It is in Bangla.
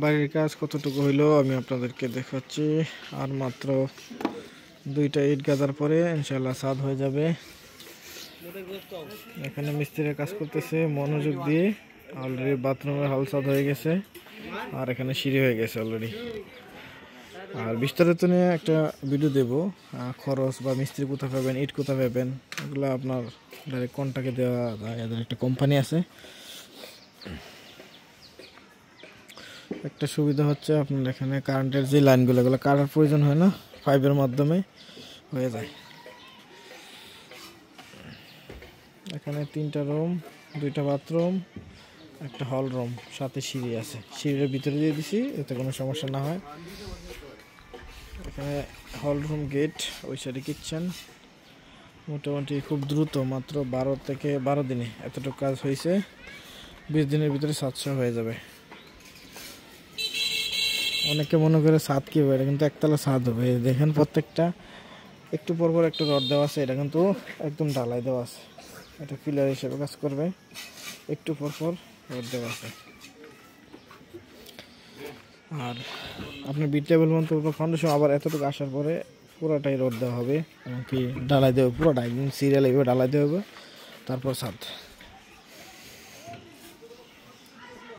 বাড়ির কাজ কতটুকু হইলো আমি আপনাদেরকে দেখাচ্ছি। আর মাত্র 2টা ইট গাদার পরে ইনশাআল্লাহ ছাদ হয়ে যাবে। এখানে মিস্ত্রিরা কাজ করতেছে মনোযোগ দিয়ে। অলরেডি বাথরুমের হাল ছাদ হয়ে গেছে, আর এখানে সিঁড়ি হয়ে গেছে অলরেডি। আর বিস্তারিত নিয়ে একটা ভিডিও দেব, খরচ বা মিস্ত্রি কোথায় পাবেন, ইট কোথায় পাবেন, এগুলো আপনার ডাইরেক্ট কন্ট্যাক্টে দেওয়া যায়। এদের একটা কোম্পানি আছে। একটা সুবিধা হচ্ছে আপনার এখানে কারেন্টের যে লাইনগুলো, এগুলো কাটার প্রয়োজন হয় না, পাইপের মাধ্যমে হয়ে যায়। এখানে 3টা রুম, 2টা বাথরুম, একটা হল রুম, সাথে সিঁড়ি আছে। সিঁড়ির ভিতরে দিয়ে দিছি এতে কোনো সমস্যা না হয়। এখানে হল রুম গেট, ওই সাইডে কিচেন। মোটামুটি খুব দ্রুত মাত্র 12 থেকে 12 দিনে এতটুকু কাজ হয়েছে। 20 দিনের ভিতরে ছাদ হয়ে যাবে। অনেকে মনে করে ছাদ কি হবে, এটা কিন্তু একতলা ছাদ হবে। দেখেন প্রত্যেকটা একটু পর পর একটা রড দেওয়া আছে, এটা কিন্তু একদম ঢালাই দেওয়া আছে। এটা পিলার হিসেবে কাজ করবে, একটু পর পর রড দেওয়া আছে। আর আপনার বিট লেভেল মতো ফাউন্ডেশন আবার এতটুকু আসার পরে পুরোটাই রড দেওয়া হবে, এমনকি ঢালাই দেওয়া, পুরোটা একদম সিরিয়াল এইভাবে ঢালাই দেওয়া হবে, তারপর ছাদ।